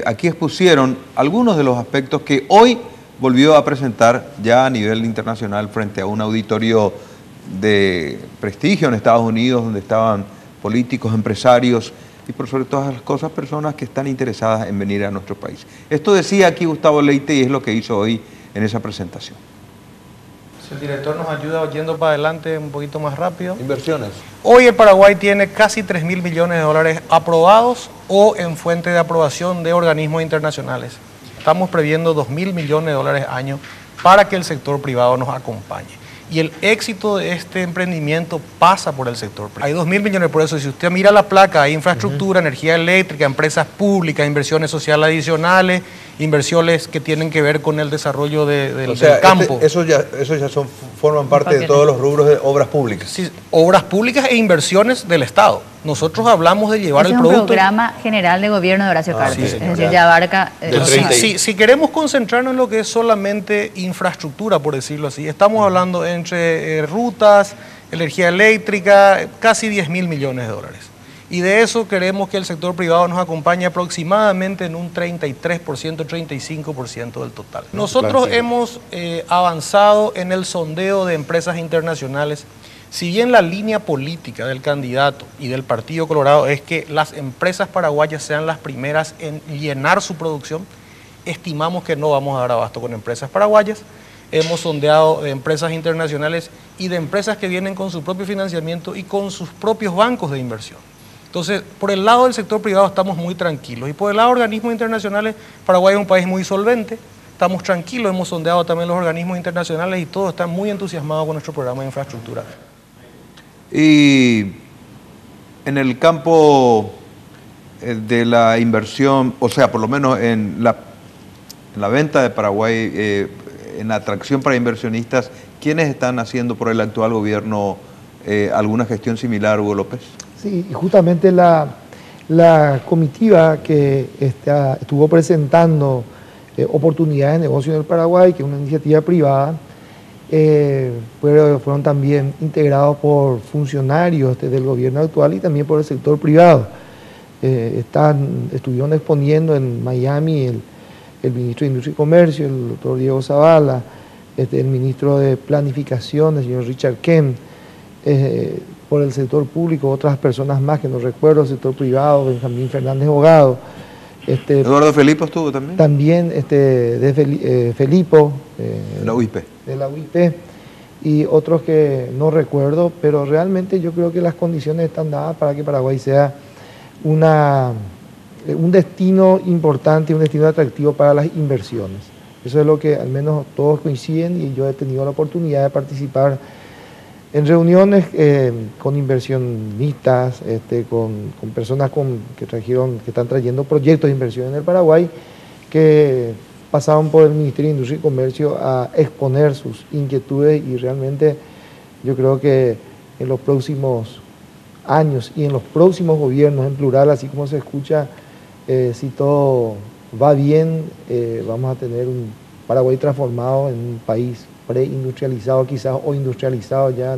Aquí expusieron algunos de los aspectos que hoy volvió a presentar ya a nivel internacional frente a un auditorio de prestigio en Estados Unidos, donde estaban políticos, empresarios y por sobre todas las cosas personas que están interesadas en venir a nuestro país. Esto decía aquí Gustavo Leite y es lo que hizo hoy en esa presentación. Si el director nos ayuda yendo para adelante un poquito más rápido. Inversiones. Hoy el Paraguay tiene casi 3.000 millones de dólares aprobados o en fuente de aprobación de organismos internacionales. Estamos previendo 2.000 millones de dólares año para que el sector privado nos acompañe. Y el éxito de este emprendimiento pasa por el sector privado. Hay 2.000 millones, por eso si usted mira la placa, hay infraestructura, energía eléctrica, empresas públicas, inversiones sociales adicionales, inversiones que tienen que ver con el desarrollo del campo. Esos ya forman parte de todos los rubros de obras públicas. Sí, obras públicas e inversiones del Estado. Nosotros hablamos de llevar Ese el es un producto. programa general de gobierno de Horacio Cartes, sí, es señora. decir, ya abarca... Si queremos concentrarnos en lo que es solamente infraestructura, por decirlo así, estamos hablando entre rutas, energía eléctrica, casi 10.000 millones de dólares. Y de eso queremos que el sector privado nos acompañe aproximadamente en un 33%, 35% del total. Nosotros hemos avanzado en el sondeo de empresas internacionales. Si bien la línea política del candidato y del Partido Colorado es que las empresas paraguayas sean las primeras en llenar su producción, estimamos que no vamos a dar abasto con empresas paraguayas. Hemos sondeado de empresas internacionales y de empresas que vienen con su propio financiamiento y con sus propios bancos de inversión. Entonces, por el lado del sector privado estamos muy tranquilos y por el lado de organismos internacionales, Paraguay es un país muy solvente, estamos tranquilos, hemos sondeado también los organismos internacionales y todos están muy entusiasmados con nuestro programa de infraestructura. Y en el campo de la inversión, o sea, por lo menos en la venta de Paraguay, en la atracción para inversionistas, ¿quiénes están haciendo por el actual gobierno alguna gestión similar, Hugo López? Sí, y justamente la comitiva que estuvo presentando oportunidades de negocio en el Paraguay, que es una iniciativa privada, fueron también integrados por funcionarios del gobierno actual y también por el sector privado. Estuvieron exponiendo en Miami el ministro de Industria y Comercio, el doctor Diego Zavala, el ministro de Planificación, el señor Richard Kemp, por el sector público, otras personas más que no recuerdo, el sector privado, Benjamín Fernández Bogado. Eduardo Felipo estuvo también. También Felipo, de la UIP. De la UIP, y otros que no recuerdo, pero realmente yo creo que las condiciones están dadas para que Paraguay sea un destino importante, un destino atractivo para las inversiones. Eso es lo que al menos todos coinciden y yo he tenido la oportunidad de participar en reuniones con inversionistas, con personas que están trayendo proyectos de inversión en el Paraguay, que pasaron por el Ministerio de Industria y Comercio a exponer sus inquietudes y realmente yo creo que en los próximos años y en los próximos gobiernos en plural, así como se escucha, si todo va bien, vamos a tener un Paraguay transformado en un país preindustrializado quizás o industrializado ya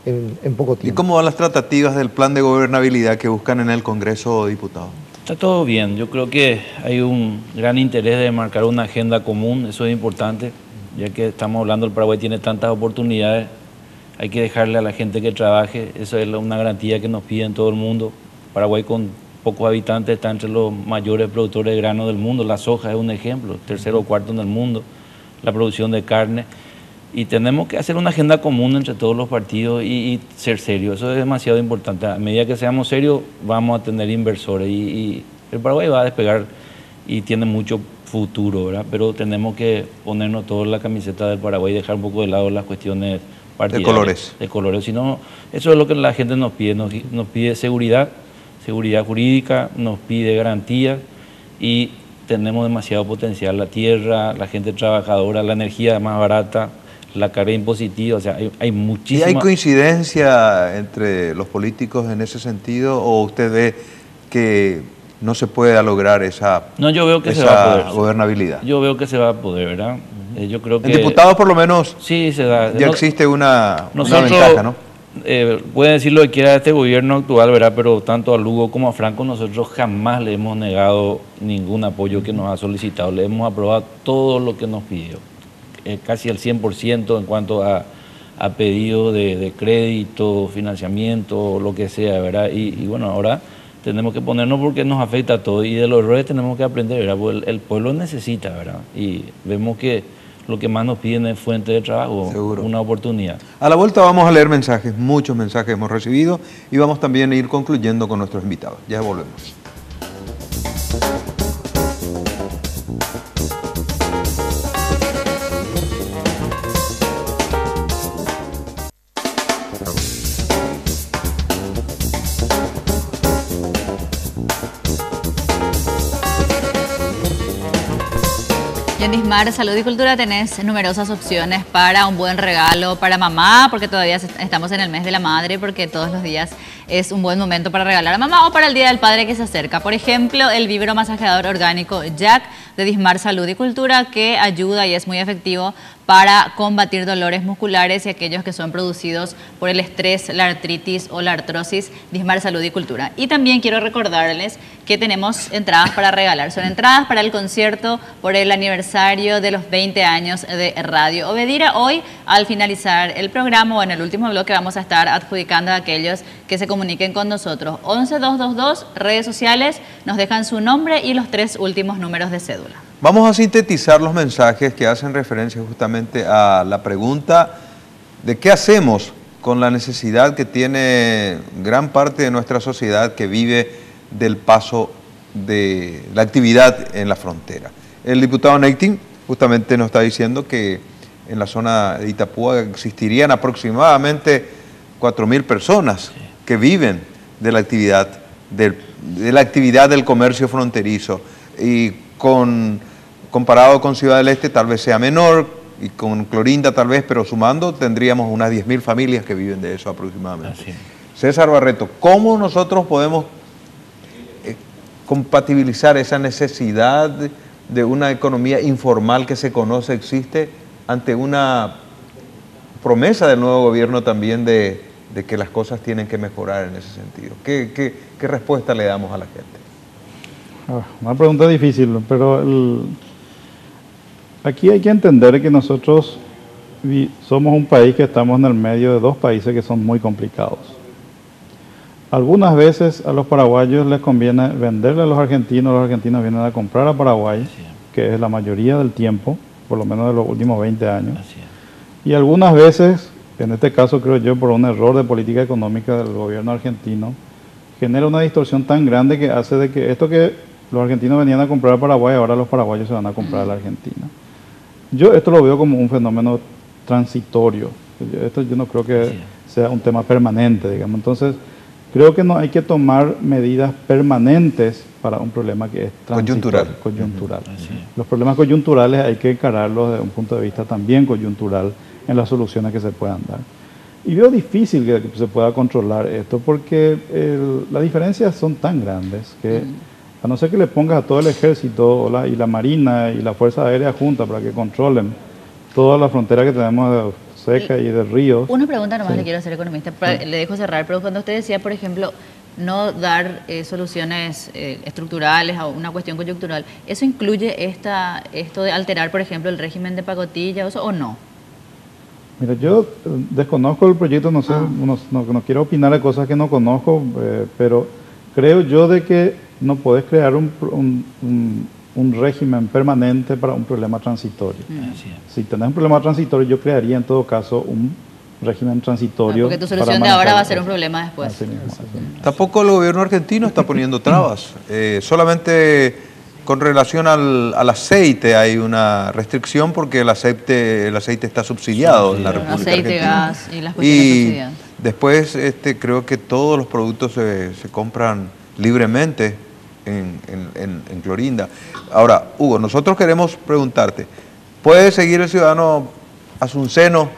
en poco tiempo. ¿Y cómo van las tratativas del plan de gobernabilidad que buscan en el Congreso, diputado? Está todo bien, yo creo que hay un gran interés de marcar una agenda común, eso es importante, ya que estamos hablando, el Paraguay tiene tantas oportunidades, hay que dejarle a la gente que trabaje, eso es una garantía que nos piden todo el mundo. Paraguay con pocos habitantes está entre los mayores productores de grano del mundo, la soja es un ejemplo, tercero o cuarto en el mundo, la producción de carne, y tenemos que hacer una agenda común entre todos los partidos y ser serios, eso es demasiado importante. A medida que seamos serios vamos a tener inversores y el Paraguay va a despegar y tiene mucho futuro, ¿verdad? Pero tenemos que ponernos todos la camiseta del Paraguay y dejar un poco de lado las cuestiones partidarias. De colores. Si no, eso es lo que la gente nos pide, nos pide seguridad jurídica, nos pide garantías y tenemos demasiado potencial, la tierra, la gente trabajadora, la energía más barata, la carga impositiva, o sea, hay ¿Y muchísimas... hay coincidencia entre los políticos en ese sentido o usted ve que no se pueda lograr esa, No, yo veo que se va a poder. gobernabilidad? Yo veo que se va a poder, ¿verdad? Yo creo que... En diputados por lo menos Sí, se da. ya existe una Nosotros, ventaja, ¿no? pueden decir lo que quiera este gobierno actual, ¿verdad? Pero tanto a Lugo como a Franco nosotros jamás le hemos negado ningún apoyo que nos ha solicitado. Le hemos aprobado todo lo que nos pidió. Casi el 100% en cuanto a pedidos de crédito, financiamiento, lo que sea, ¿verdad? Y bueno, ahora tenemos que ponernos porque nos afecta a todo y de los errores tenemos que aprender, ¿verdad? Porque el pueblo necesita, ¿verdad? Y vemos que lo que más nos piden es fuente de trabajo, Seguro. una oportunidad. A la vuelta vamos a leer mensajes, muchos mensajes hemos recibido y vamos también a ir concluyendo con nuestros invitados. Ya volvemos. En Dismar Salud y Cultura tenés numerosas opciones para un buen regalo para mamá, porque todavía estamos en el mes de la madre, porque todos los días es un buen momento para regalar a mamá o para el Día del Padre que se acerca. Por ejemplo, el vibromasajeador orgánico Jack de Dismar Salud y Cultura, que ayuda y es muy efectivo para combatir dolores musculares y aquellos que son producidos por el estrés, la artritis o la artrosis. Dismar Salud y Cultura. Y también quiero recordarles que tenemos entradas para regalar. Son entradas para el concierto por el aniversario de los 20 años de Radio Obedira. Hoy, al finalizar el programa o en el último bloque, vamos a estar adjudicando a aquellos que se comuniquen con nosotros. 11222, redes sociales, nos dejan su nombre y los 3 últimos números de cédula. Vamos a sintetizar los mensajes que hacen referencia justamente a la pregunta de qué hacemos con la necesidad que tiene gran parte de nuestra sociedad que vive del paso de la actividad en la frontera. El diputado Neitin justamente nos está diciendo que en la zona de Itapúa existirían aproximadamente 4.000 personas que viven de la actividad del comercio fronterizo y comparado con Ciudad del Este tal vez sea menor y con Clorinda tal vez, pero sumando tendríamos unas 10.000 familias que viven de eso aproximadamente. Así es. César Barreto, ¿cómo nosotros podemos compatibilizar esa necesidad de una economía informal que se conoce existe ante una promesa del nuevo gobierno también de que las cosas tienen que mejorar en ese sentido? ¿Qué respuesta le damos a la gente? Una pregunta difícil, pero aquí hay que entender que nosotros somos un país que estamos en el medio de dos países que son muy complicados. Algunas veces a los paraguayos les conviene venderle a los argentinos vienen a comprar a Paraguay, que es la mayoría del tiempo, por lo menos de los últimos 20 años. Y algunas veces, en este caso creo yo por un error de política económica del gobierno argentino, genera una distorsión tan grande que hace de que esto que los argentinos venían a comprar a Paraguay, ahora los paraguayos se van a comprar a la Argentina. Yo esto lo veo como un fenómeno transitorio. Esto yo no creo que sea un tema permanente, digamos. Entonces, creo que no hay que tomar medidas permanentes para un problema que es coyuntural. Los problemas coyunturales hay que encararlos desde un punto de vista también coyuntural en las soluciones que se puedan dar. Y veo difícil que se pueda controlar esto porque las diferencias son tan grandes que a no ser que le pongas a todo el ejército y la marina y la fuerza aérea junta para que controlen toda la frontera que tenemos de seca y de ríos. Una pregunta nomás le quiero hacer, economista, le dejo cerrar, pero cuando usted decía, por ejemplo, no dar soluciones estructurales a una cuestión coyuntural, ¿eso incluye esto de alterar, por ejemplo, el régimen de pacotilla o no? Mira, yo desconozco el proyecto, no sé, no quiero opinar de cosas que no conozco, pero creo yo de que no puedes crear un régimen permanente para un problema transitorio. Si tenés un problema transitorio, yo crearía en todo caso un régimen transitorio. Porque tu solución de ahora va a ser un problema después. Así mismo. Tampoco el gobierno argentino está poniendo trabas. Solamente con relación al aceite hay una restricción porque el aceite está subsidiado en la República Aceite, Argentina. gas y las cuestiones subsidiadas. Después creo que todos los productos se compran libremente en Clorinda. Ahora, Hugo, nosotros queremos preguntarte, ¿puede seguir el ciudadano asunceno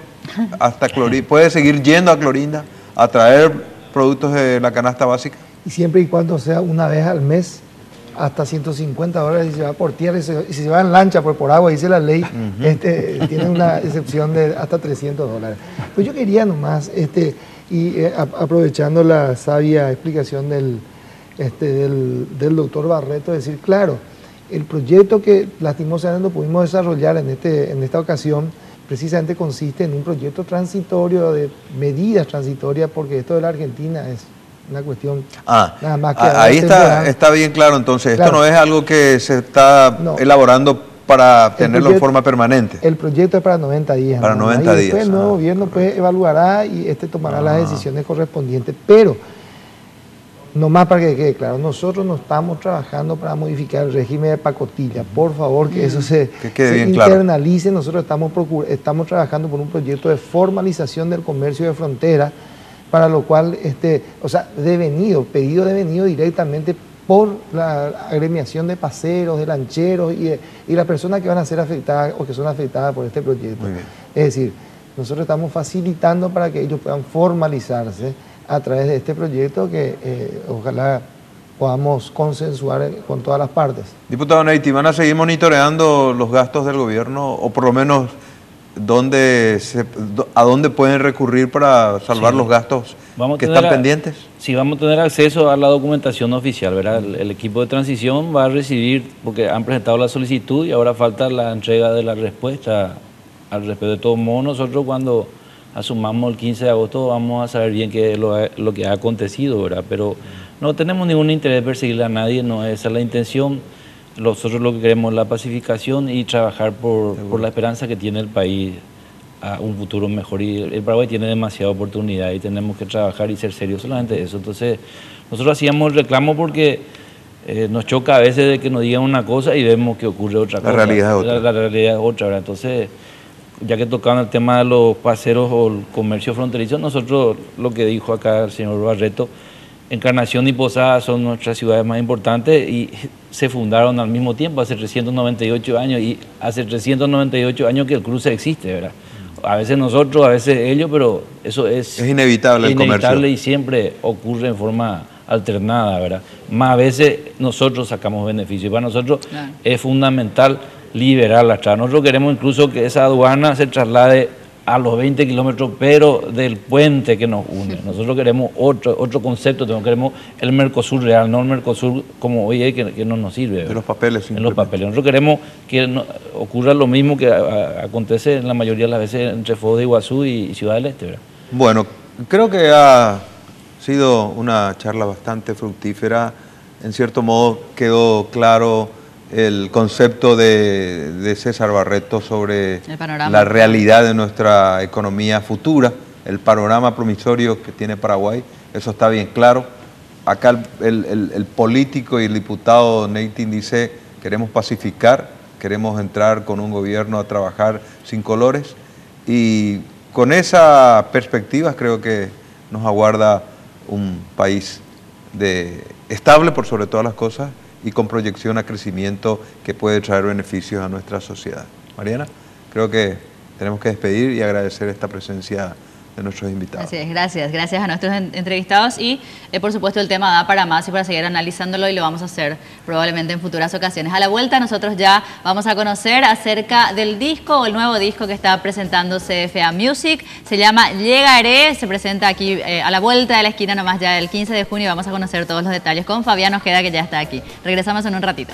hasta Clorinda? ¿Puede seguir yendo a Clorinda a traer productos de la canasta básica? Y siempre y cuando sea una vez al mes, hasta $150 si se va por tierra, y si se va en lancha por agua, dice la ley, tiene una excepción de hasta $300. Pues yo quería nomás, aprovechando la sabia explicación del doctor Barreto, decir, claro, el proyecto que lastimosamente no pudimos desarrollar en esta ocasión, precisamente consiste en un proyecto transitorio, de medidas transitorias, porque esto de la Argentina es una cuestión nada más que... Ahí está bien claro, entonces, claro. Esto no es algo que se está elaborando para tenerlo en forma permanente. El proyecto es para 90 días. Para 90 días. Después el nuevo gobierno evaluará y tomará las decisiones correspondientes, pero... Nomás para que quede claro, nosotros no estamos trabajando para modificar el régimen de pacotilla. Por favor, que eso se internalice. Claro. Nosotros estamos trabajando por un proyecto de formalización del comercio de frontera, para lo cual, pedido devenido directamente por la agremiación de paseros, de lancheros y las personas que van a ser afectadas o que son afectadas por este proyecto. Es decir, nosotros estamos facilitando para que ellos puedan formalizarse a través de este proyecto que ojalá podamos consensuar con todas las partes. Diputado Neity, ¿van a seguir monitoreando los gastos del gobierno o por lo menos a dónde pueden recurrir para salvar los gastos que están pendientes? Sí, vamos a tener acceso a la documentación oficial, ¿verdad? El equipo de transición va a recibir, porque han presentado la solicitud y ahora falta la entrega de la respuesta al respecto. De todos modos, nosotros cuando asumamos el 15 de agosto vamos a saber bien qué es lo que ha acontecido, ¿verdad? Pero no tenemos ningún interés de perseguirle a nadie, no esa es la intención. Nosotros lo que queremos es la pacificación y trabajar por la esperanza que tiene el país a un futuro mejor. Y el Paraguay tiene demasiada oportunidad y tenemos que trabajar y ser serios solamente eso. Entonces, nosotros hacíamos el reclamo porque nos choca a veces de que nos digan una cosa y vemos que ocurre otra cosa. La realidad es otra. La realidad es otra, ¿verdad? Entonces, ya que tocaban el tema de los paseros o el comercio fronterizo, nosotros, lo que dijo acá el señor Barreto, Encarnación y Posada son nuestras ciudades más importantes y se fundaron al mismo tiempo, hace 398 años, y hace 398 años que el cruce existe, ¿verdad? A veces nosotros, a veces ellos, pero eso es inevitable, el comercio. Y siempre ocurre en forma alternada, ¿verdad? Más a veces nosotros sacamos beneficios. Para nosotros es fundamental liberar la estrada. Nosotros queremos incluso que esa aduana se traslade a los 20 kilómetros, pero del puente que nos une. Nosotros queremos otro concepto, queremos el Mercosur real, no el Mercosur como hoy es que no nos sirve. De los papeles. En los papeles. Nosotros queremos que ocurra lo mismo que acontece en la mayoría de las veces entre Foz de Iguazú y Ciudad del Este, ¿verdad? Bueno, creo que ha sido una charla bastante fructífera. En cierto modo quedó claro el concepto de César Barreto sobre la realidad de nuestra economía futura, el panorama promisorio que tiene Paraguay, eso está bien claro. Acá el político y el diputado Neity dice, queremos pacificar, queremos entrar con un gobierno a trabajar sin colores, y con esa perspectiva creo que nos aguarda un país estable por sobre todas las cosas, y con proyección a crecimiento que puede traer beneficios a nuestra sociedad. Mariana, creo que tenemos que despedir y agradecer esta presencia de nuestros invitados. Así es, gracias a nuestros entrevistados y por supuesto el tema da para más y para seguir analizándolo y lo vamos a hacer probablemente en futuras ocasiones. A la vuelta nosotros ya vamos a conocer acerca del disco o el nuevo disco que está presentando CFA Music, se llama Llegaré, se presenta aquí a la vuelta de la esquina nomás ya el 15 de junio y vamos a conocer todos los detalles con Fabián Ojeda que ya está aquí. Regresamos en un ratito.